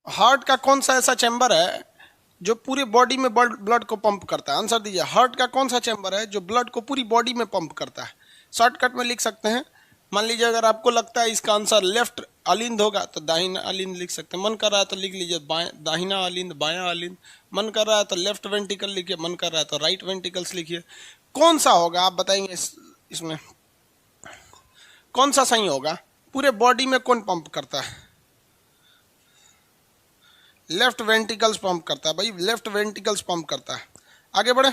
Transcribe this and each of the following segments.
Heart का कौन सा ऐसा चैम्बर है जो पूरे बॉडी में ब्लड को पंप करता है? आंसर दीजिए। हार्ट का कौन सा चैम्बर है जो ब्लड को पूरी बॉडी में पंप करता है? शॉर्टकट में लिख सकते हैं। मान लीजिए अगर आपको लगता है इसका आंसर लेफ्ट अलिंद होगा तो दाहिना अलिंद लिख सकते हैं। मन कर रहा है तो लिख लीजिए दाहिना अलिंद, बायां अलिंद। मन कर रहा है तो लेफ्ट वेंट्रिकल लिखिए, मन कर रहा है तो राइट वेंट्रिकल्स लिखिए। कौन सा होगा आप बताएंगे? इसमें कौन सा सही होगा? पूरे बॉडी में कौन पंप करता है? लेफ्ट वेंट्रिकल्स पंप करता है भाई, लेफ्ट वेंट्रिकल्स पंप करता है। आगे बढ़े।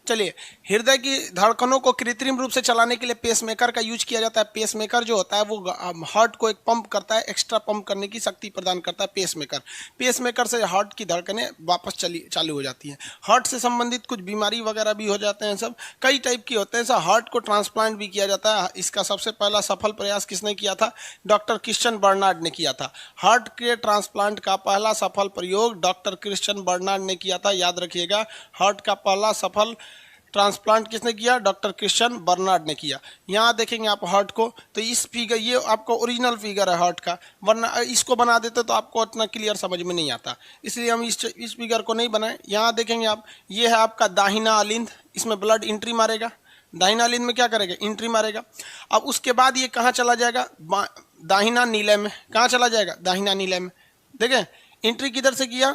चलिए, हृदय की धड़कनों को कृत्रिम रूप से चलाने के लिए पेसमेकर का यूज किया जाता है। पेसमेकर जो होता है वो हार्ट को एक पंप करता है, एक्स्ट्रा पंप करने की शक्ति प्रदान करता है पेसमेकर। पेसमेकर से हार्ट की धड़कनें वापस चालू हो जाती हैं। हार्ट से संबंधित कुछ बीमारी वगैरह भी हो जाते हैं, सब कई टाइप की होते हैं। सब हार्ट को ट्रांसप्लांट भी किया जाता है। इसका सबसे पहला सफल प्रयास किसने किया था? डॉक्टर क्रिश्चियन बर्नार्ड ने किया था। हार्ट के ट्रांसप्लांट का पहला सफल प्रयोग डॉक्टर क्रिश्चियन बर्नार्ड ने किया था, याद रखिएगा। हार्ट का पहला सफल ट्रांसप्लांट किसने किया? डॉक्टर क्रिश्चियन बर्नार्ड ने किया। यहाँ देखेंगे आप हार्ट को, तो इस फिगर, ये आपको ओरिजिनल फिगर है हार्ट का, वरना इसको बना देते तो आपको इतना क्लियर समझ में नहीं आता, इसलिए हम इस फिगर को नहीं बनाए। यहाँ देखेंगे आप, ये है आपका दाहिना अलिंद, इसमें ब्लड एंट्री मारेगा। दाहिना अलिंद में क्या करेगा? एंट्री मारेगा। अब उसके बाद ये कहाँ चला जाएगा? दाहिना नीले में। कहाँ चला जाएगा? दाहिना नीले में। देखें, एंट्री किधर से किया?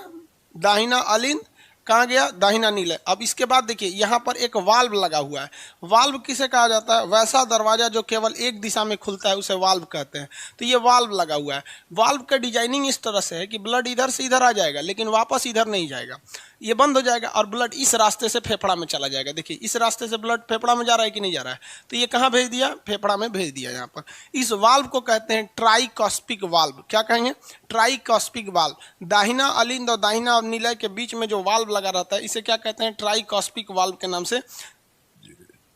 दाहिना अलिंद, कहाँ गया? दाहिना नीले। अब इसके बाद देखिए यहाँ पर एक वाल्व लगा हुआ है। वाल्व किसे कहा जाता है? वैसा दरवाजा जो केवल एक दिशा में खुलता है उसे वाल्व कहते हैं। तो ये वाल्व लगा हुआ है। वाल्व का डिजाइनिंग इस तरह से है कि ब्लड इधर से इधर आ जाएगा लेकिन वापस इधर नहीं जाएगा, ये बंद हो जाएगा और ब्लड इस रास्ते से फेफड़ा में चला जाएगा। देखिए इस रास्ते से ब्लड फेफड़ा में जा रहा है कि नहीं जा रहा है? तो ये कहाँ भेज दिया? फेफड़ा में भेज दिया। यहाँ पर इस वाल्व को कहते हैं ट्राइकॉस्पिक वाल्व। क्या कहेंगे? ट्राइकॉस्पिक वाल्व। दाहिना अलिंद और दाहिना नीले के बीच में जो वाल्व लगा रहता है इसे क्या कहते हैं? ट्राइकॉस्पिक वाल्व के नाम से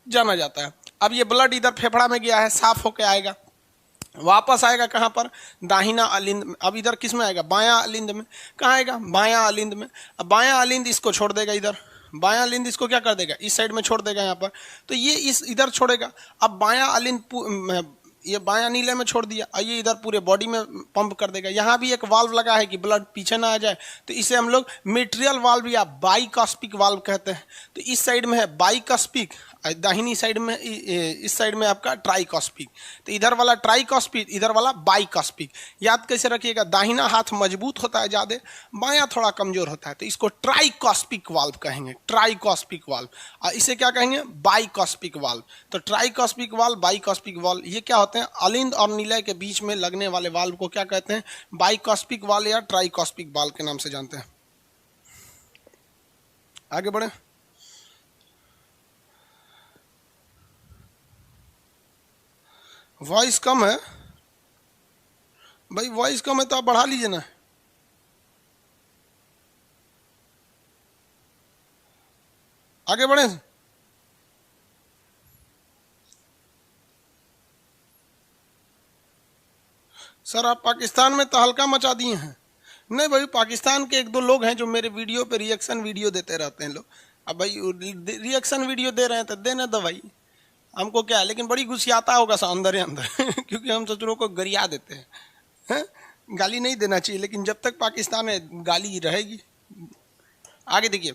जाना जाता है। अब ये ब्लड इधर फेफड़ा में गया है, साफ होकर आएगा, वापस आएगा कहाँ पर? दाहिना अलिंद में। अब इधर किस में आएगा? बायां अलिंद में। कहाँ आएगा? बायां अलिंद में। अब बायां अलिंद इसको छोड़ देगा इधर, बायां अलिंद इसको क्या कर देगा? इस साइड में छोड़ देगा यहाँ पर, तो ये इस इधर छोड़ेगा। अब बायां अलिंद ये बायां नीले में छोड़ दिया और ये इधर पूरे बॉडी में पंप कर देगा। यहाँ भी एक वाल्व लगा है कि ब्लड पीछे ना आ जाए, तो इसे हम लोग मिट्रियल वाल्व या बाइकॉस्पिक वाल्व कहते हैं। तो इस साइड में है बाइकॉस्पिक, दाहिनी साइड में, इस साइड में आपका ट्राइकॉस्पिक। तो इधर वाला ट्राइकॉस्पिक, इधर वाला बाइकॉस्पिक। याद कैसे रखिएगा? दाहिना हाथ मजबूत होता है ज़्यादा, बायां थोड़ा कमजोर होता है, तो इसको ट्राइकॉस्पिक वाल्व कहेंगे। ट्राइकॉस्पिक वाल्व। और इसे क्या कहेंगे? बाइकॉस्पिक वाल्व। तो ट्राइकॉस्पिक वाल्व, बाइकॉस्पिक वाल्व, ये क्या होते हैं? अलिंद और नीले के बीच में लगने वाले वाल्व को क्या कहते हैं? बाइकॉस्पिक वाल्व या ट्राइकॉस्पिक वाल्व के नाम से जानते हैं। आगे बढ़े। वॉइस कम है भाई, वॉइस कम है तो आप बढ़ा लीजिए ना। आगे बढ़े। सर आप पाकिस्तान में तहलका मचा दिए हैं। नहीं भाई, पाकिस्तान के एक दो लोग हैं जो मेरे वीडियो पे रिएक्शन वीडियो देते रहते हैं लोग। अब भाई रिएक्शन वीडियो दे रहे हैं तो देने दो भाई, हमको क्या है। लेकिन बड़ी गुस्सियाता होगा सा अंदर ही अंदर क्योंकि हम शत्रुओं को गरिया देते हैं। गाली नहीं देना चाहिए, लेकिन जब तक पाकिस्तान में गाली रहेगी। आगे देखिए,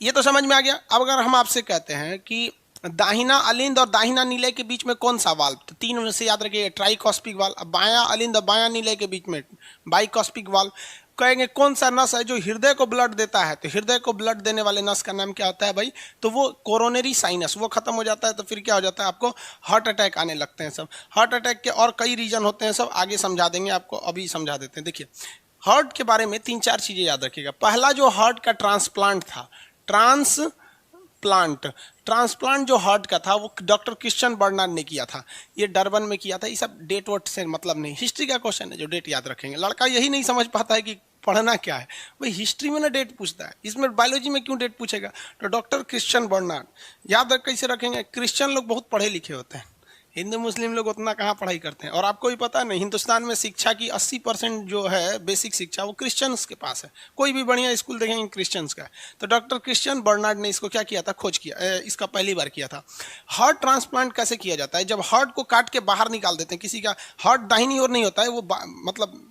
ये तो समझ में आ गया। अब अगर हम आपसे कहते हैं कि दाहिना अलिंद और दाहिना नीले के बीच में कौन सा वाल्व? तो तीन में से याद रखिए, ट्राइकॉस्पिक वाल्व। बायां अलिंद और बायां नीले के बीच में बाइकॉस्पिक वाल्व। कहेंगे कौन सा नस है जो हृदय को ब्लड देता है? तो हृदय को ब्लड देने वाले नस का नाम क्या होता है भाई? तो वो कोरोनरी साइनस। वो खत्म हो जाता है तो फिर क्या हो जाता है? आपको हार्ट अटैक आने लगते हैं सब। हार्ट अटैक के और कई रीजन होते हैं, सब आगे समझा देंगे आपको, अभी समझा देते हैं। देखिए, हार्ट के बारे में तीन चार चीजें याद रखिएगा। पहला जो हार्ट का ट्रांसप्लांट था, ट्रांसप्लांट जो हार्ट का था वो डॉक्टर क्रिश्चियन बर्नार्ड ने किया था। ये डरबन में किया था। ये सब डेट वोट से मतलब नहीं, हिस्ट्री का क्वेश्चन है जो डेट याद रखेंगे। लड़का यही नहीं समझ पाता है कि पढ़ना क्या है भाई, हिस्ट्री में ना डेट पूछता है, इसमें बायोलॉजी में क्यों डेट पूछेगा? तो डॉक्टर क्रिश्चियन बर्नार्ड याद रख कैसे रखेंगे? क्रिश्चियन लोग बहुत पढ़े लिखे होते हैं, हिंदू मुस्लिम लोग उतना कहाँ पढ़ाई करते हैं। और आपको भी पता है ना, हिंदुस्तान में शिक्षा की 80% जो है बेसिक शिक्षा वो क्रिश्चियंस के पास है। कोई भी बढ़िया स्कूल देखेंगे क्रिश्चियंस का है। तो डॉक्टर क्रिश्चियन बर्नार्ड ने इसको क्या किया था? खोज किया, इसका पहली बार किया था। हार्ट ट्रांसप्लांट कैसे किया जाता है? जब हार्ट को काट के बाहर निकाल देते हैं, किसी का हार्ट दाहिनी ओर नहीं होता है, वो मतलब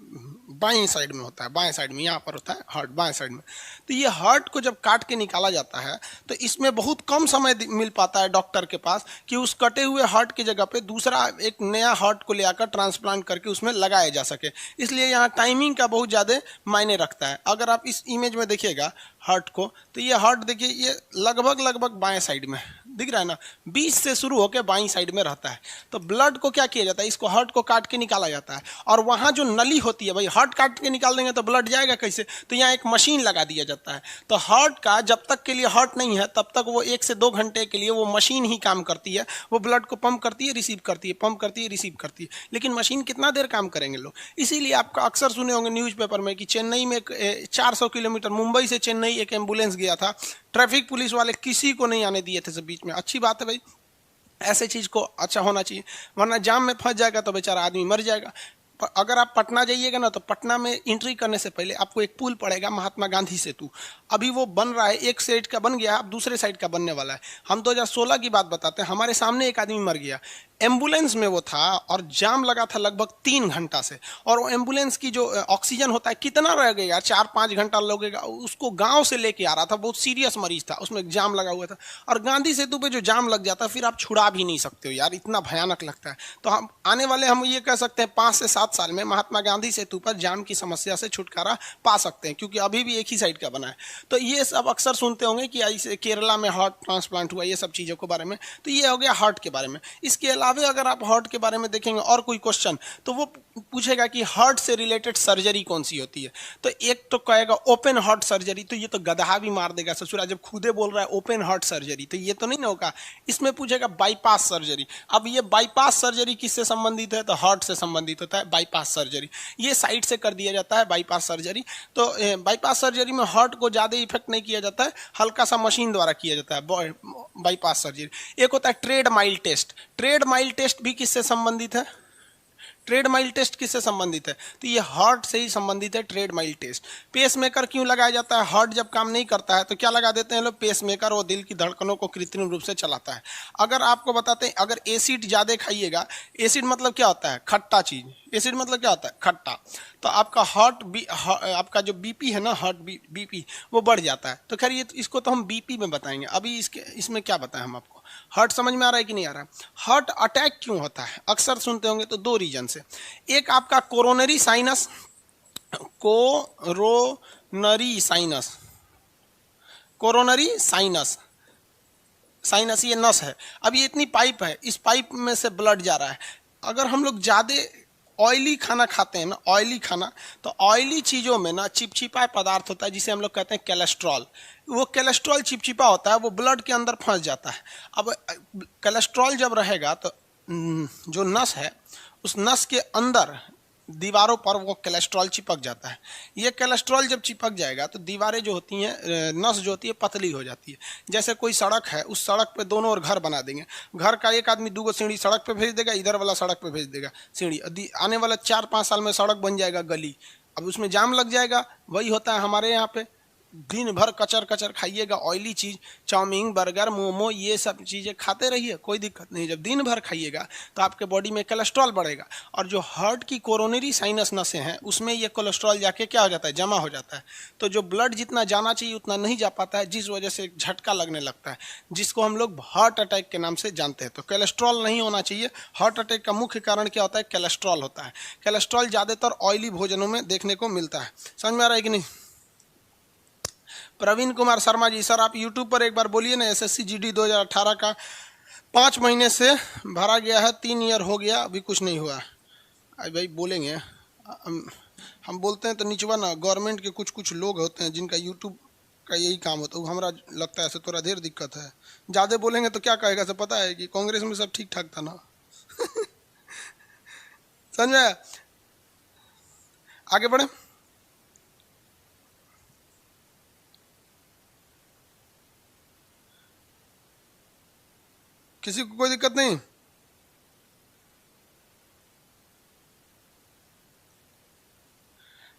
बाईं साइड में होता है, बाएं साइड में, यहाँ पर होता है हार्ट बाएं साइड में। तो ये हार्ट को जब काट के निकाला जाता है तो इसमें बहुत कम समय मिल पाता है डॉक्टर के पास कि उस कटे हुए हार्ट की जगह पे दूसरा एक नया हार्ट को ले आकर ट्रांसप्लांट करके उसमें लगाया जा सके। इसलिए यहाँ टाइमिंग का बहुत ज़्यादा मायने रखता है। अगर आप इस इमेज में देखिएगा हार्ट को, तो ये हार्ट देखिए, ये लगभग बाएं साइड में दिख रहा है ना, बीच से शुरू होकर बाईं साइड में रहता है। तो ब्लड को क्या किया जाता है, इसको हार्ट को काट के निकाला जाता है, और वहाँ जो नली होती है, भाई हार्ट काट के निकाल देंगे तो ब्लड जाएगा कैसे, तो यहाँ एक मशीन लगा दिया जाता है। तो हार्ट का जब तक के लिए हार्ट नहीं है तब तक वो 1 से 2 घंटे के लिए वो मशीन ही काम करती है, वो ब्लड को पंप करती है, रिसीव करती है, पंप करती है, रिसीव करती है। लेकिन मशीन कितना देर काम करेंगे लोग, इसीलिए आपका अक्सर सुने होंगे न्यूज़पेपर में कि चेन्नई में 400 किलोमीटर, मुंबई से चेन्नई एक एम्बुलेंस गया था, ट्रैफिक पुलिस वाले किसी को नहीं आने दिए थे सब बीच में। अच्छी बात है भाई, ऐसे चीज़ को अच्छा होना चाहिए, वरना जाम में फंस जाएगा तो बेचारा आदमी मर जाएगा। अगर आप पटना जाइएगा ना, तो पटना में एंट्री करने से पहले आपको एक पुल पड़ेगा, महात्मा गांधी सेतु। अभी वो बन रहा है, एक साइड का बन गया, अब दूसरे साइड का बनने वाला है। हम 2016 की बात बताते हैं, हमारे सामने एक आदमी मर गया, एम्बुलेंस में वो था, और जाम लगा था लगभग 3 घंटा से। और वो एम्बुलेंस की जो ऑक्सीजन होता है कितना रह गया, 4-5 घंटा लगेगा, उसको गांव से लेके आ रहा था, बहुत सीरियस मरीज था, उसमें जाम लगा हुआ था। और गांधी सेतु पे जो जाम लग जाता है फिर आप छुड़ा भी नहीं सकते हो यार, इतना भयानक लगता है। तो हम आने वाले, हम ये कह सकते हैं 5 से 7 साल में महात्मा गांधी सेतु पर जाम की समस्या से छुटकारा पा सकते हैं, क्योंकि अभी भी एक ही साइड का बना है। तो ये सब अक्सर सुनते होंगे कि ऐसे केरला में हार्ट ट्रांसप्लांट हुआ, ये सब चीज़ों के बारे में। तो ये हो गया हार्ट के बारे में। इसके अलावा अगर आप हार्ट के बारे में देखेंगे और कोई क्वेश्चन, तो वो पूछेगा कि हार्ट से रिलेटेड सर्जरी कौन सी होती है। तो एक तो कहेगा ओपन हार्ट सर्जरी, तो ये तो गधा भी मार देगा ससुरा, जब खुदे बोल रहा है ओपन हार्ट सर्जरी, तो ये तो नहीं ना होगा। इसमें पूछेगा बाईपास सर्जरी। अब ये बाईपास सर्जरी किससे संबंधित है, तो हार्ट से संबंधित होता है बाईपास सर्जरी। ये साइड से कर दिया जाता है बाईपास सर्जरी। तो बाईपास सर्जरी में हार्ट को ज़्यादा इफेक्ट नहीं किया जाता है, हल्का सा मशीन द्वारा किया जाता है बाईपास सर्जरी। एक होता है treadmill test. Treadmill test भी किससे संबंधित है, ट्रेड माइल टेस्ट किससे संबंधित है, तो ये हार्ट से ही संबंधित है ट्रेड माइल टेस्ट। पेसमेकर क्यों लगाया जाता है, हार्ट जब काम नहीं करता है तो क्या लगा देते हैं लोग, पेसमेकर, वो दिल की धड़कनों को कृत्रिम रूप से चलाता है। अगर आपको बताते हैं, अगर एसिड ज़्यादा खाइएगा, एसिड मतलब क्या होता है, खट्टा चीज़, एसिड मतलब क्या होता है, खट्टा, तो आपका आपका जो बीपी है ना, हार्ट बीपी वो बढ़ जाता है। तो खैर ये इसको तो हम बीपी में बताएंगे, अभी इसमें क्या बताएं हम आपको। हार्ट समझ में आ रहा है कि नहीं आ रहा है। हार्ट अटैक क्यों होता है, अक्सर सुनते होंगे, तो 2 रीजन से। एक आपका coronary sinus, coronary sinus, sinus ये नस है। अब ये इतनी पाइप है, इस पाइप में से ब्लड जा रहा है। अगर हम लोग ज़्यादा ऑयली खाना खाते हैं ना, ऑयली खाना, तो ऑयली चीज़ों में ना चिपचिपा पदार्थ होता है जिसे हम लोग कहते हैं कोलेस्ट्रॉल। वो कोलेस्ट्रॉल चिपचिपा होता है, वो ब्लड के अंदर फंस जाता है। अब कोलेस्ट्रॉल जब रहेगा तो जो नस है, उस नस के अंदर दीवारों पर वो कोलेस्ट्रॉल चिपक जाता है। ये कोलेस्ट्रॉल जब चिपक जाएगा तो दीवारें जो होती हैं, नस जो होती है पतली हो जाती है। जैसे कोई सड़क है, उस सड़क पे दोनों ओर घर बना देंगे, घर का एक आदमी 2 सीढ़ी सड़क पे भेज देगा, इधर वाला सड़क पे भेज देगा सीढ़ी, आने वाला 4-5 साल में सड़क बन जाएगा गली। अब उसमें जाम लग जाएगा। वही होता है हमारे यहाँ पे, दिन भर कचर कचर खाइएगा, ऑयली चीज़, चाउमीन, बर्गर, मोमो, ये सब चीज़ें खाते रहिए, कोई दिक्कत नहीं। जब दिन भर खाइएगा तो आपके बॉडी में कोलेस्ट्रॉल बढ़ेगा, और जो हार्ट की कोरोनरी साइनस नसें हैं उसमें ये कोलेस्ट्रॉल जाके क्या हो जाता है, जमा हो जाता है। तो जो ब्लड जितना जाना चाहिए उतना नहीं जा पाता है, जिस वजह से झटका लगने लगता है, जिसको हम लोग हार्ट अटैक के नाम से जानते हैं। तो कोलेस्ट्रॉल नहीं होना चाहिए। हार्ट अटैक का मुख्य कारण क्या होता है, कोलेस्ट्रॉल होता है। कोलेस्ट्रॉल ज़्यादातर ऑयली भोजनों में देखने को मिलता है। समझ में आ रहा है कि नहीं। प्रवीण कुमार शर्मा जी, सर आप यूट्यूब पर एक बार बोलिए ना, एसएससी जीडी 2018 का 5 महीने से भरा गया है, 3 ईयर हो गया, अभी कुछ नहीं हुआ। अरे भाई बोलेंगे, हम बोलते हैं तो निचवा ना, गवर्नमेंट के कुछ लोग होते हैं जिनका यूट्यूब का यही काम होता है, हमारा लगता है ऐसे थोड़ा देर दिक्कत है। ज़्यादा बोलेंगे तो क्या कहेगा, सब पता है कि कांग्रेस में सब ठीक ठाक था ना। समझ में, आगे बढ़े। किसी को कोई दिक्कत नहीं।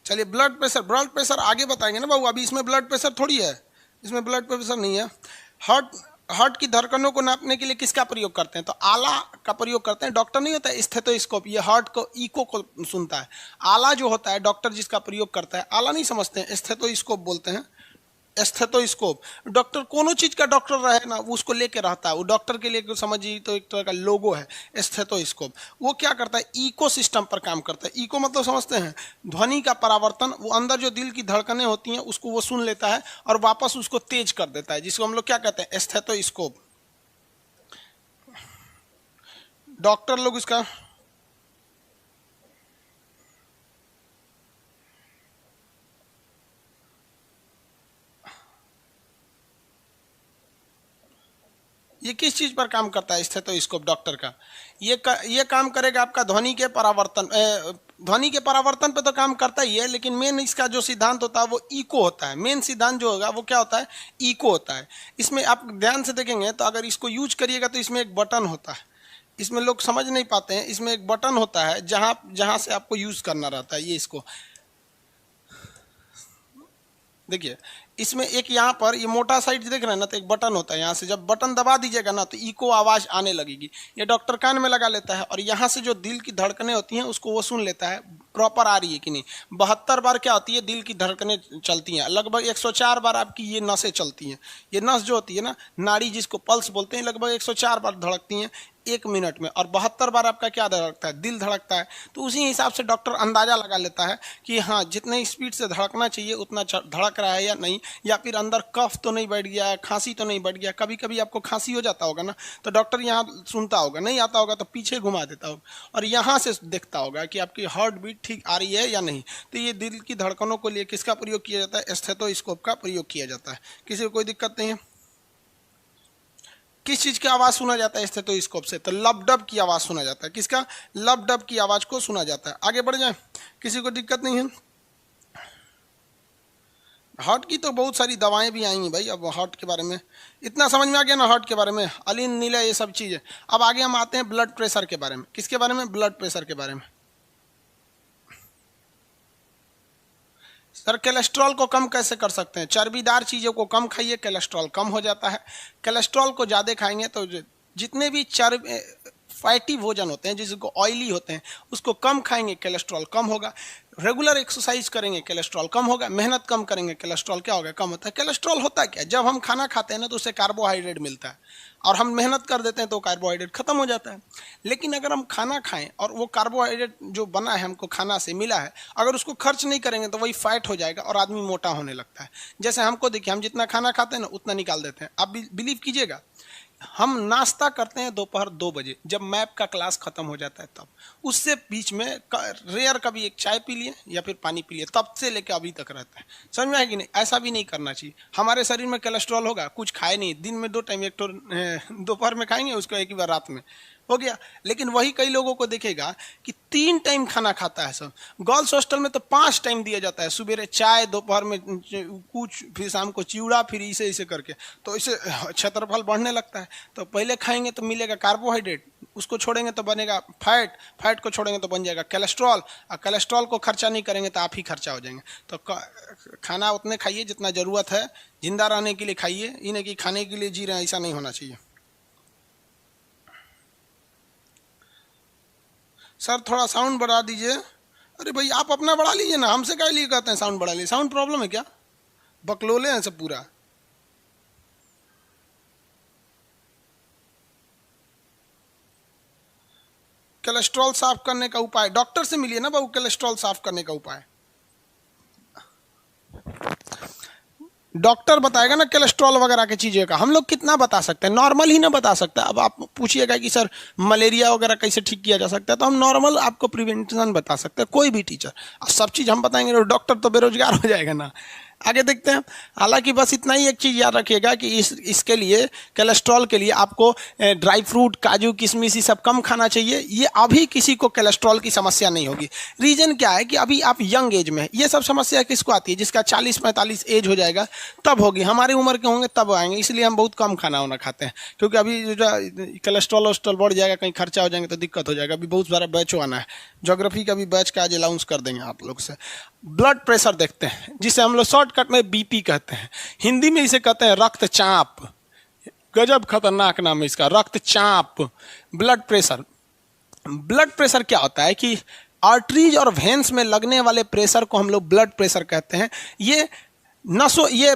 चलिए ब्लड प्रेशर आगे बताएंगे ना बाबू, अभी इसमें ब्लड प्रेशर थोड़ी है, इसमें ब्लड प्रेशर नहीं है। हार्ट हार्ट की धड़कनों को नापने के लिए किसका प्रयोग करते हैं? तो आला का प्रयोग करते हैं। डॉक्टर नहीं होता है स्टेथोस्कोप, ये हार्ट को इको को सुनता है। आला जो होता है डॉक्टर जिसका प्रयोग करता है, आला नहीं समझते हैं, स्टेथोस्कोप बोलते हैं। स्टेथोस्कोप डॉक्टर कोनो चीज का डॉक्टर रहे ना, वो उसको लेके रहता है, वो डॉक्टर के लिए समझिए तो एक तरह का लोगो है स्टेथोस्कोप। वो क्या करता है? इको सिस्टम पर काम करता है। इको मतलब समझते हैं, ध्वनि का परावर्तन। वो अंदर जो दिल की धड़कनें होती हैं उसको वो सुन लेता है और वापस उसको तेज कर देता है, जिसको हम लोग क्या कहते हैं? स्टेथोस्कोप। डॉक्टर लोग इसका ये किस चीज पर काम करता है? स्टेथोस्कोप डॉक्टर का ये काम करेगा आपका ध्वनि के परावर्तन। ध्वनि के परावर्तन पे तो काम करता ही है, लेकिन मेन इसका जो सिद्धांत होता है वो इको होता है। मेन सिद्धांत जो होगा वो क्या होता है? इको होता है। इसमें आप ध्यान से देखेंगे तो अगर इसको यूज करिएगा तो इसमें एक बटन होता है। इसमें लोग समझ नहीं पाते हैं, इसमें एक बटन होता है जहां जहां से आपको यूज करना रहता है। ये इसको देखिए, इसमें एक यहाँ पर ये मोटा साइड देख रहे हैं ना, तो एक बटन होता है। यहाँ से जब बटन दबा दीजिएगा ना तो इको आवाज आने लगेगी। ये डॉक्टर कान में लगा लेता है और यहाँ से जो दिल की धड़कनें होती हैं उसको वो सुन लेता है प्रॉपर आ रही है कि नहीं। 72 बार क्या होती है? दिल की धड़कनें चलती हैं। लगभग 104 बार आपकी ये नसें चलती हैं। ये नस जो होती है ना, नाड़ी जिसको पल्स बोलते हैं, लगभग 104 बार धड़कती हैं 1 मिनट में, और 72 बार आपका क्या धड़कता है? दिल धड़कता है। तो उसी हिसाब से डॉक्टर अंदाजा लगा लेता है कि हाँ, जितने स्पीड से धड़कना चाहिए उतना धड़क रहा है या नहीं, या फिर अंदर कफ तो नहीं बैठ गया, खांसी तो नहीं बैठ गया। कभी कभी आपको खांसी हो जाता होगा ना, तो डॉक्टर यहाँ सुनता होगा, नहीं आता होगा तो पीछे घुमा देता होगा और यहाँ से देखता होगा कि आपकी हार्ट बीट ठीक आ रही है या नहीं। तो ये दिल की धड़कनों को लिए किसका प्रयोग किया जाता है? स्टेथोस्कोप का प्रयोग किया जाता है। किसी को कोई दिक्कत नहीं है? किस चीज की आवाज सुना जाता है स्टेथोस्कोप से? तो लबडब की आवाज सुना जाता है। किसका? लबडब की आवाज को सुना जाता है। आगे बढ़ जाए, किसी को दिक्कत नहीं है? हार्ट की तो बहुत सारी दवाएं भी आई हैं भाई। अब हार्ट के बारे में इतना समझ में आ गया ना, हार्ट के बारे में, अलीन नीला ये सब चीजें। अब आगे हम आते हैं ब्लड प्रेशर के बारे में। किसके बारे में? ब्लड प्रेशर के बारे में। सर, कोलेस्ट्रॉल को कम कैसे कर सकते हैं? चर्बीदार चीज़ों को कम खाइए, कोलेस्ट्रॉल कम हो जाता है। कोलेस्ट्रॉल को ज़्यादा खाएंगे तो जितने भी फैटी भोजन होते हैं, जिसको ऑयली होते हैं, उसको कम खाएंगे, कोलेस्ट्रॉल कम होगा। रेगुलर एक्सरसाइज करेंगे, कोलेस्ट्रॉल कम होगा। मेहनत कम करेंगे, कोलेस्ट्रॉल क्या होगा? कम होता है। कोलेस्ट्रॉल होता क्या है? जब हम खाना खाते हैं ना तो उससे कार्बोहाइड्रेट मिलता है और हम मेहनत कर देते हैं तो कार्बोहाइड्रेट खत्म हो जाता है। लेकिन अगर हम खाना खाएं और वो कार्बोहाइड्रेट जो बना है, हमको खाना से मिला है, अगर उसको खर्च नहीं करेंगे तो वही फैट हो जाएगा और आदमी मोटा होने लगता है। जैसे हमको देखिए, हम जितना खाना खाते हैं ना उतना निकाल देते हैं। आप बिलीव कीजिएगा, हम नाश्ता करते हैं दोपहर 2 बजे, जब मैप का क्लास खत्म हो जाता है तब। उससे बीच में रेयर कभी एक चाय पी लिए या फिर पानी पी लिए, तब से लेकर अभी तक रहता है। समझ में आया कि नहीं? ऐसा भी नहीं करना चाहिए। हमारे शरीर में कोलेस्ट्रॉल होगा, कुछ खाए नहीं, दिन में 2 टाइम, एक तो दोपहर में खाएंगे, उसको एक ही बार रात में, हो गया। लेकिन वही कई लोगों को देखेगा कि 3 टाइम खाना खाता है सब। गर्ल्स हॉस्टल में तो 5 टाइम दिया जाता है, सुबह चाय, दोपहर में कुछ, फिर शाम को चिवड़ा, फिर इसे इसे करके। तो इसे क्षेत्रफल बढ़ने लगता है। तो पहले खाएंगे तो मिलेगा कार्बोहाइड्रेट, उसको छोड़ेंगे तो बनेगा फैट, फैट को छोड़ेंगे तो बन जाएगा कोलेस्ट्रॉल, और कोलेस्ट्रॉल को खर्चा नहीं करेंगे तो आप ही खर्चा हो जाएंगे। तो खाना उतने खाइए जितना ज़रूरत है, जिंदा रहने के लिए खाइए, ये नहीं कि खाने के लिए जी रहे हैं, ऐसा नहीं होना चाहिए। सर, थोड़ा साउंड बढ़ा दीजिए। अरे भाई, आप अपना बढ़ा लीजिए ना, हमसे क्या लिए कहते हैं साउंड बढ़ा लीजिए? साउंड प्रॉब्लम है क्या? बकलोले हैं सब पूरा। कोलेस्ट्रॉल साफ करने का उपाय डॉक्टर से मिलिए ना बाबू। कोलेस्ट्रॉल साफ करने का उपाय डॉक्टर बताएगा ना, कोलेस्ट्रॉल वगैरह की चीज़ें का। हम लोग कितना बता सकते हैं? नॉर्मल ही ना बता सकता। अब आप पूछिएगा कि सर मलेरिया वगैरह कैसे ठीक किया जा सकता है, तो हम नॉर्मल आपको प्रिवेंशन बता सकते हैं, कोई भी टीचर। सब चीज़ हम बताएंगे तो डॉक्टर तो बेरोजगार हो जाएगा ना। आगे देखते हैं। हालांकि बस इतना ही एक चीज़ याद रखिएगा कि इसके लिए, कोलेस्ट्रॉल के लिए आपको ड्राई फ्रूट, काजू, किशमिश ये सब कम खाना चाहिए। ये अभी किसी को कोलेस्ट्रॉल की समस्या नहीं होगी। रीज़न क्या है कि अभी आप यंग एज में, ये सब समस्या किसको आती है? जिसका 40-45 एज हो जाएगा तब होगी। हमारी उम्र के होंगे तब आएंगे, इसलिए हम बहुत कम खाना वाना खाते हैं। क्योंकि अभी कोलेस्ट्रॉल वोस्ट्रॉल बढ़ जाएगा, कहीं खर्चा हो जाएंगे तो दिक्कत हो जाएगा। अभी बहुत सारा बैच आना है, ज्योग्राफी का भी बैच का आज अनाउंस कर देंगे आप लोग से। ब्लड प्रेशर देखते हैं, जिसे हम लोग शॉर्टकट में बीपी कहते हैं। हिंदी में इसे कहते हैं रक्तचाप। गजब खतरनाक नाम है इसका, रक्तचाप, ब्लड प्रेशर। ब्लड प्रेशर क्या होता है कि आर्टरीज और वेन्स में लगने वाले प्रेशर को हम लोग ब्लड प्रेशर कहते हैं। ये नसों ये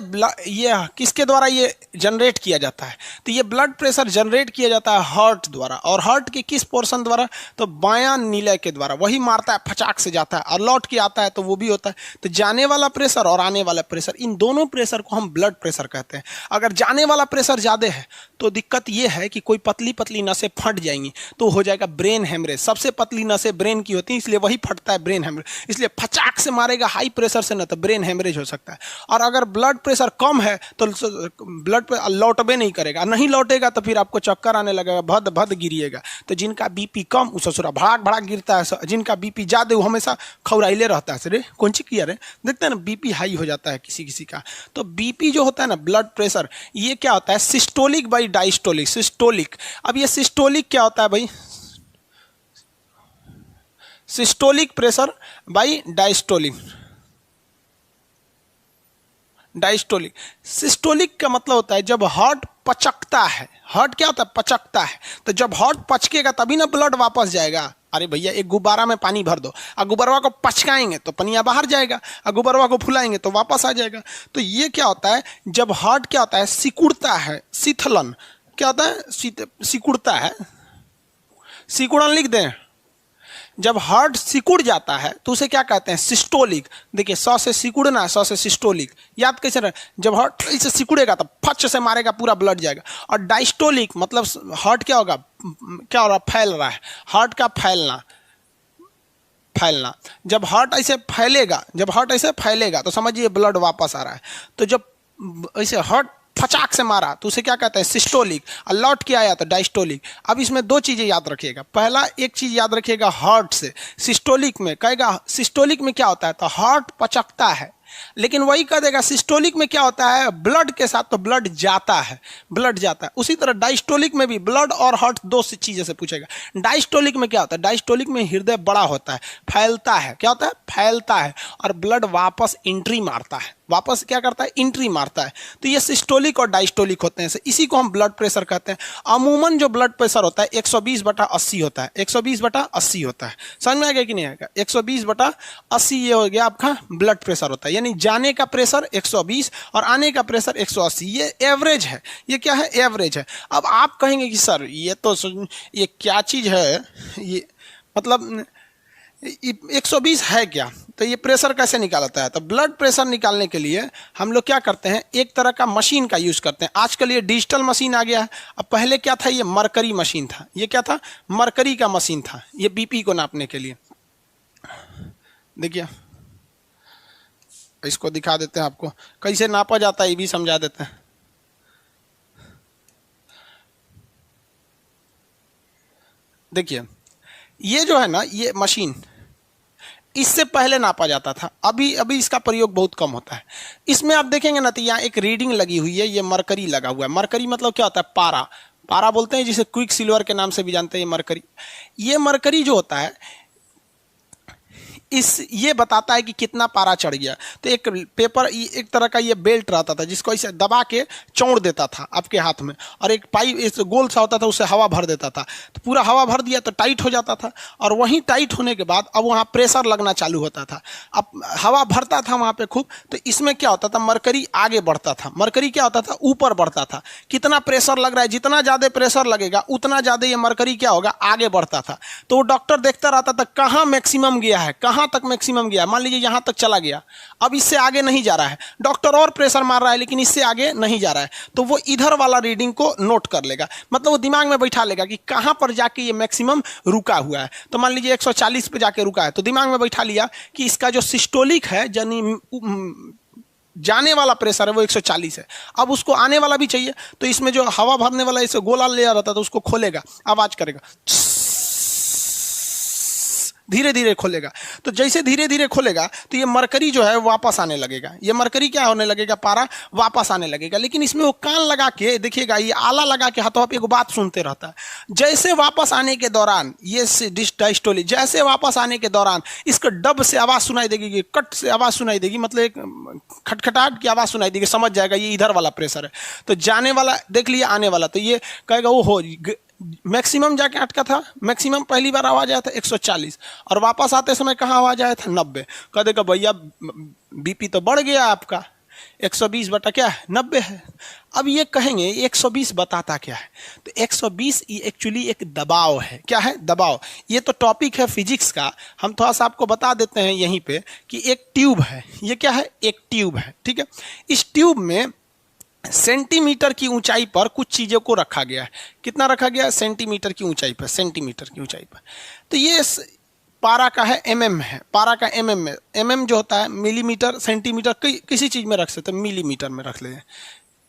किसके द्वारा ये जनरेट किया जाता है? तो ये ब्लड प्रेशर जनरेट किया जाता है हार्ट द्वारा। और हार्ट के किस पोर्शन द्वारा? तो बायां नीले के द्वारा। वही मारता है, फचाक से जाता है और लौट के आता है, तो वो भी होता है। तो जाने वाला प्रेशर और आने वाला प्रेशर, इन दोनों प्रेशर को हम ब्लड प्रेशर कहते हैं। अगर जाने वाला प्रेशर ज़्यादा है तो दिक्कत ये है कि कोई पतली पतली नसें फट जाएंगी, तो हो जाएगा ब्रेन हेमरेज। सबसे पतली नसें ब्रेन की होती हैं, इसलिए वही फटता है, ब्रेन हेमरेज। इसलिए फचाक से मारेगा हाई प्रेशर से ना, तो ब्रेन हेमरेज हो सकता है। और अगर ब्लड प्रेशर कम है तो ब्लड प्रेशर लौटबे नहीं करेगा, नहीं लौटेगा तो फिर आपको चक्कर आने लगेगा, भद भद गिरिएगा। तो जिनका बीपी कम वो ससुरा भड़ाक भड़ाक गिरता है, जिनका बीपी ज़्यादा वो हमेशा खौराइले रहता है। सर कौन सी किया रे, देखते हैं ना बीपी हाई हो जाता है किसी किसी का। तो बीपी जो होता है ना, ब्लड प्रेशर, ये क्या होता है? Systolic by diastolic. सिस्टोलिक, अब ये सिस्टोलिक क्या होता है भाई? Systolic pressure by diastolic. Diastolic. Systolic का मतलब होता है जब हार्ट पचकता है। हार्ट क्या होता है? पचकता है। तो जब हार्ट पचकेगा तभी ना ब्लड वापस जाएगा। अरे भैया एक गुब्बारा में पानी भर दो, और गुब्बारा को पचकाएंगे तो पनिया बाहर जाएगा, और गुब्बारा को फुलाएंगे तो वापस आ जाएगा। तो ये क्या होता है? जब हार्ट क्या होता है? सिकुड़ता है, शीतलन। क्या होता है? सिकुड़ता है, सिकुड़न लिख दें। जब हार्ट सिकुड़ जाता है तो उसे क्या कहते हैं? सिस्टोलिक। देखिए सौ से सिकुड़ना, सौ से सिस्टोलिक, याद कैसे रहे? जब हार्ट इसे सिकुड़ेगा तो फच से मारेगा, पूरा ब्लड जाएगा। और डायस्टोलिक मतलब हार्ट क्या होगा? क्या हो रहा? फैल रहा है, हार्ट का फैलना। फैलना, जब हार्ट ऐसे फैलेगा, जब हार्ट ऐसे फैलेगा तो समझिए ब्लड वापस आ रहा है। तो जब ऐसे हार्ट फचाक से मारा तो उसे क्या कहते हैं? सिस्टोलिक। और लौट के आया तो डायस्टोलिक। अब इसमें दो चीज़ें याद रखिएगा। पहला एक चीज़ याद रखिएगा, हार्ट से सिस्टोलिक में कहेगा, सिस्टोलिक में क्या होता है? तो हार्ट पचकता है, लेकिन वही कह देगा सिस्टोलिक में क्या होता है? ब्लड के साथ तो ब्लड जाता है, ब्लड जाता है। उसी तरह डायस्टोलिक में भी ब्लड और हार्ट दो चीज़ें से पूछेगा। डायस्टोलिक में क्या होता है? डायस्टोलिक में हृदय बड़ा होता है, फैलता है। क्या होता है? फैलता है, और ब्लड वापस एंट्री मारता है, वापस क्या करता है? एंट्री मारता है। तो ये सिस्टोलिक और डायस्टोलिक होते हैं, इसी को हम ब्लड प्रेशर कहते हैं। अमूमन जो ब्लड प्रेशर होता है 120/80 होता है, 120/80 होता है। समझ में आ गया कि नहीं आएगा? 120/80 ये हो गया आपका ब्लड प्रेशर होता है। यानी जाने का प्रेशर 120 और आने का प्रेशर 180, ये एवरेज है। ये क्या है? एवरेज है। अब आप कहेंगे कि सर ये तो ये क्या चीज़ है, ये मतलब 120 है क्या? तो ये प्रेशर कैसे निकालता है? तो ब्लड प्रेशर निकालने के लिए हम लोग क्या करते हैं? एक तरह का मशीन का यूज़ करते हैं। आजकल ये डिजिटल मशीन आ गया है। अब पहले क्या था? ये मरकरी मशीन था। ये क्या था? मरकरी का मशीन था, ये बीपी को नापने के लिए। देखिए इसको दिखा देते हैं आपको, कैसे नापा जाता है ये भी समझा देते हैं। देखिए ये जो है ना, ये मशीन इससे पहले नापा जाता था, अभी इसका प्रयोग बहुत कम होता है। इसमें आप देखेंगे ना तो यहाँ एक रीडिंग लगी हुई है, ये मरकरी लगा हुआ है। मरकरी मतलब क्या होता है? पारा, पारा बोलते हैं, जिसे क्विक सिल्वर के नाम से भी जानते हैं। ये मरकरी, ये मरकरी जो होता है ये बताता है कि कितना पारा चढ़ गया। तो एक पेपर, एक तरह का ये बेल्ट रहता था जिसको ऐसे दबा के चौड़ देता था आपके हाथ में, और एक पाइप इस गोल सा होता था, उससे हवा भर देता था। तो पूरा हवा भर दिया तो टाइट हो जाता था, और वहीं टाइट होने के बाद अब वहाँ प्रेशर लगना चालू होता था। अब हवा भरता था वहाँ पे खूब, तो इसमें क्या होता था? मरकरी आगे बढ़ता था। मरकरी क्या होता था? ऊपर बढ़ता था। कितना प्रेशर लग रहा है, जितना ज़्यादा प्रेशर लगेगा उतना ज़्यादा ये मरकरी क्या होगा? आगे बढ़ता था। तो वो डॉक्टर देखता रहता था कहाँ मैक्सिमम गया है, कहाँ तक मैक्सिमम गया। मान लीजिए यहाँ तक चला गया, अब इससे आगे नहीं जा रहा है, डॉक्टर और प्रेशर मार रहा है लेकिन इससे आगे नहीं जा रहा है, तो वो इधर वाला रीडिंग को नोट कर लेगा। मतलब वो दिमाग में बैठा लेगा कि कहाँ पर जाके ये मैक्सिमम रुका हुआ है। तो मान लीजिए 140 पे जाके रुका है, तो दिमाग में बैठा लिया कि इसका जो सिस्टोलिक है, यानी जाने वाला प्रेशर है, वो 140 है। अब उसको आने वाला भी चाहिए, तो इसमें जो हवा भरने वाला इसे गोला ले रहता था, तो उसको खोलेगा, आवाज करेगा, धीरे धीरे खोलेगा। तो जैसे धीरे धीरे खोलेगा तो ये मरकरी जो है वापस आने लगेगा, ये मरकरी क्या होने लगेगा, पारा वापस आने लगेगा। लेकिन इसमें वो कान लगा के देखिएगा, ये आला लगा के हाथों पे एक बात सुनते रहता है। जैसे वापस आने के दौरान ये डायस्टोली, जैसे वापस आने के दौरान इसको डब से आवाज सुनाई देगी, कट से आवाज सुनाई देगी, मतलब एक खटखटाहट की आवाज सुनाई देगी, समझ जाएगा ये इधर वाला प्रेशर है। तो जाने वाला देख लिया, आने वाला, तो ये कहेगा वो हो मैक्सिमम जाके अटका था, मैक्सिमम पहली बार आवाज आया था 140 और वापस आते समय कहाँ आवाज आया था 90। कह देगा भैया बीपी तो बढ़ गया आपका, 120 बटा क्या है 90 है। अब ये कहेंगे 120 बताता क्या है, तो 120 ये एक्चुअली एक दबाव है। क्या है, दबाव। ये तो टॉपिक है फिजिक्स का, हम थोड़ा सा आपको बता देते हैं यहीं पे कि एक ट्यूब है, ये क्या है, एक ट्यूब है, ठीक है। इस ट्यूब में सेंटीमीटर की ऊंचाई पर कुछ चीज़ों को रखा गया है। कितना रखा गया है, सेंटीमीटर की ऊंचाई पर, सेंटीमीटर की ऊंचाई पर। तो ये पारा का है, एमएम है, पारा का एमएम में, एमएम जो होता है मिलीमीटर, सेंटीमीटर, किसी चीज़ में रख सकते हैं, मिलीमीटर में रख लेते हैं,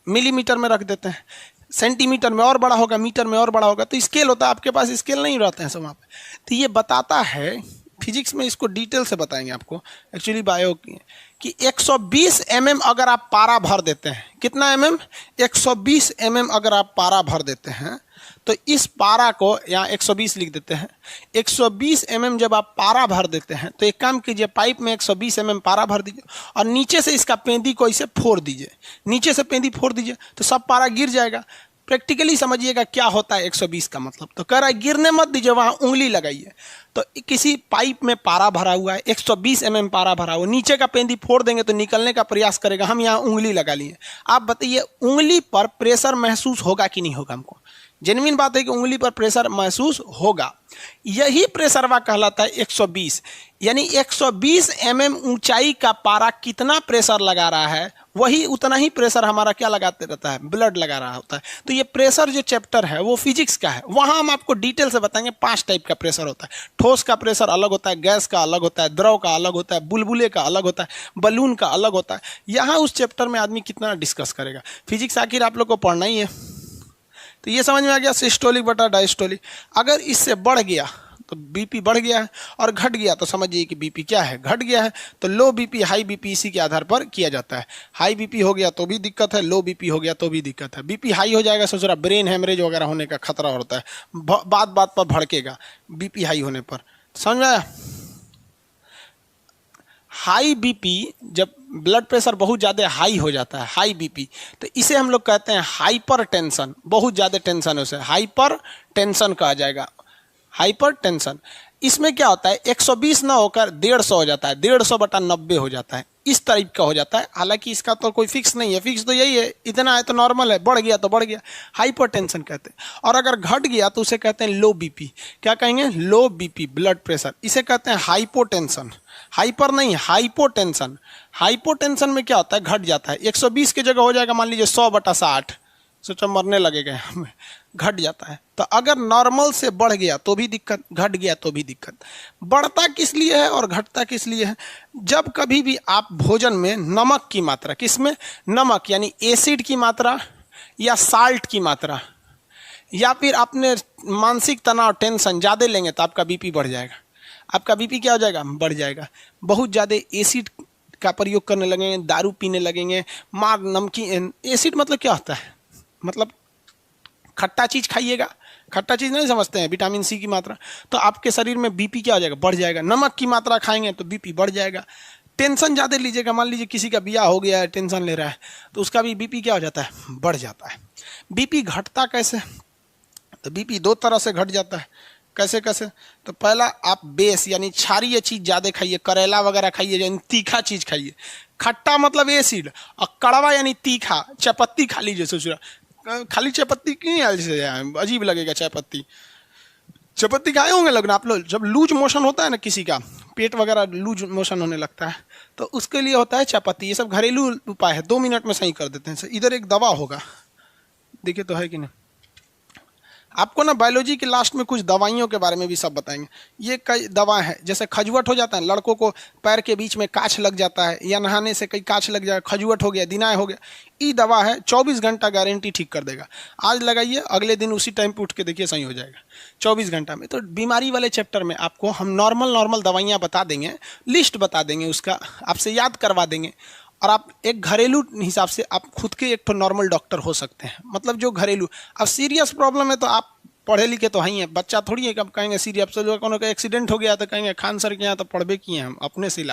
मिलीमीटर में रख देते हैं, सेंटीमीटर में और बड़ा होगा, मीटर में और बड़ा होगा। तो स्केल होता है, आपके पास स्केल नहीं रहते हैं सब वहाँ पे। तो ये बताता है, फिजिक्स में इसको डिटेल से बताएंगे आपको, एक्चुअली बायो की, कि 120 mm अगर आप पारा भर देते हैं, कितना mm, 120 mm अगर आप पारा भर देते हैं, तो इस पारा को यहाँ 120 लिख देते हैं। 120 mm जब आप पारा भर देते हैं तो एक काम कीजिए, पाइप में 120 mm पारा भर दीजिए और नीचे से इसका पेंदी को इसे फोड़ दीजिए, नीचे से पेंदी फोड़ दीजिए तो सब पारा गिर जाएगा। प्रैक्टिकली समझिएगा क्या होता है 120 का मतलब। तो कह रहा है गिरने मत दीजिए, वहाँ उंगली लगाइए। तो किसी पाइप में पारा भरा हुआ है, 120 mm पारा भरा हुआ, नीचे का पेंदी फोड़ देंगे तो निकलने का प्रयास करेगा, हम यहाँ उंगली लगा लिए। आप बताइए उंगली पर प्रेशर महसूस होगा कि नहीं होगा? हमको जेन्युइन बात है कि उंगली पर प्रेशर महसूस होगा। यही प्रेशरवा कहलाता है 120, यानी 120 mm ऊंचाई का पारा कितना प्रेशर लगा रहा है, वही उतना ही प्रेशर हमारा क्या लगाते रहता है, ब्लड लगा रहा होता है। तो ये प्रेशर जो चैप्टर है वो फिजिक्स का है, वहाँ हम आपको डिटेल से बताएंगे। 5 टाइप का प्रेशर होता है, ठोस का प्रेशर अलग होता है, गैस का अलग होता है, द्रव का अलग होता है, बुलबुले का अलग होता है, बलून का अलग होता है। यहाँ उस चैप्टर में आदमी कितना डिस्कस करेगा, फिजिक्स आखिर आप लोग को पढ़ना ही है। तो ये समझ में आ गया, सिस्टोलिक बटा डायस्टोलिक। अगर इससे बढ़ गया तो बीपी बढ़ गया है, और घट गया तो समझिए कि बीपी क्या है, घट गया है। तो लो बीपी, हाई बीपी इसी के आधार पर किया जाता है। हाई बीपी हो गया तो भी दिक्कत है, लो बीपी हो गया तो भी दिक्कत है। बीपी हाई हो जाएगा, सोच रहा ब्रेन हेमरेज वगैरह होने का खतरा होता है, बात बात पर भड़केगा बीपी हाई होने पर, समझ में आया? हाई बीपी, जब ब्लड प्रेशर बहुत ज़्यादा हाई हो जाता है, हाई बीपी, तो इसे हम लोग कहते हैं हाइपर टेंशन। बहुत ज़्यादा टेंशन है उसे हाइपर टेंशन कहा जाएगा, हाइपर टेंशन। इसमें क्या होता है, 120 ना होकर 150 हो जाता है, 150 बटा 90 हो जाता है, इस टाइप का हो जाता है। हालांकि इसका तो कोई फिक्स नहीं है, फिक्स तो यही है, इतना है तो नॉर्मल है, बढ़ गया तो बढ़ गया, हाइपरटेंशन कहते हैं। और अगर घट गया तो उसे कहते हैं लो बीपी। क्या कहेंगे, लो बीपी ब्लड प्रेशर, इसे कहते हैं हाइपोटेंशन। हाइपर नहीं, हाइपोटेंशन। हाइपोटेंशन में क्या होता है, घट जाता है, 120 की जगह हो जाएगा मान लीजिए 100 बटा 60, सोचो मरने लगेगा हमें, घट जाता है। तो अगर नॉर्मल से बढ़ गया तो भी दिक्कत, घट गया तो भी दिक्कत। बढ़ता किस लिए है और घटता किस लिए है, जब कभी भी आप भोजन में नमक की मात्रा, किसमें, नमक यानी एसिड की मात्रा या साल्ट की मात्रा, या फिर अपने मानसिक तनाव टेंशन ज़्यादा लेंगे तो आपका बीपी बढ़ जाएगा। आपका बीपी क्या हो जाएगा, बढ़ जाएगा। बहुत ज़्यादा एसिड का प्रयोग करने लगेंगे, दारू पीने लगेंगे, मार नमकीन, एसिड मतलब क्या होता है, मतलब खट्टा चीज़ खाइएगा, खट्टा चीज़ नहीं समझते हैं, विटामिन सी की मात्रा, तो आपके शरीर में बीपी क्या हो जाएगा, बढ़ जाएगा। नमक की मात्रा खाएंगे तो बीपी बढ़ जाएगा। टेंशन ज़्यादा लीजिएगा, मान लीजिए किसी का ब्याह हो गया है, टेंशन ले रहा है, तो उसका भी बीपी क्या हो जाता है, बढ़ जाता है। बीपी घटता कैसे, तो बीपी 2 तरह से घट जाता है। कैसे कैसे, तो पहला आप बेस यानी क्षारीय चीज़ ज़्यादा खाइए, करेला वगैरह खाइए, यानी तीखा चीज़ खाइए। खट्टा मतलब एसिड, और कड़वा यानी तीखा, चायपत्ती खा लीजिए। सोच रहा खाली चायपत्ती क्यों ऐसे अजीब लगेगा, चायपत्ती चायपत्ती खाए होंगे लगना आप लोग। जब लूज मोशन होता है ना, किसी का पेट वगैरह लूज मोशन होने लगता है, तो उसके लिए होता है चायपत्ती। ये सब घरेलू उपाय है, 2 मिनट में सही कर देते हैं। इधर एक दवा होगा, देखिए तो है कि नहीं, आपको ना बायोलॉजी के लास्ट में कुछ दवाइयों के बारे में भी सब बताएंगे। ये कई दवा है, जैसे खजुवट हो जाता है, लड़कों को पैर के बीच में काछ लग जाता है या नहाने से कई काछ लग जाए, खजुवट हो गया, दिनाय हो गया, ये दवा है 24 घंटा गारंटी ठीक कर देगा। आज लगाइए, अगले दिन उसी टाइम पे उठ के देखिए सही हो जाएगा 24 घंटा में। तो बीमारी वाले चैप्टर में आपको हम नॉर्मल दवाइयाँ बता देंगे, लिस्ट बता देंगे, उसका आपसे याद करवा देंगे, और आप एक घरेलू हिसाब से आप खुद के एक तो नॉर्मल डॉक्टर हो सकते हैं। मतलब जो घरेलू, अब सीरियस प्रॉब्लम है तो आप पढ़े लिखे तो ही हैं, बच्चा थोड़ी है कि अब कहेंगे सीरियस, तो जो कोनो का एक्सीडेंट हो गया तो कहेंगे खान सर के यहाँ तो पढ़बे किए हम, अपने से इलाज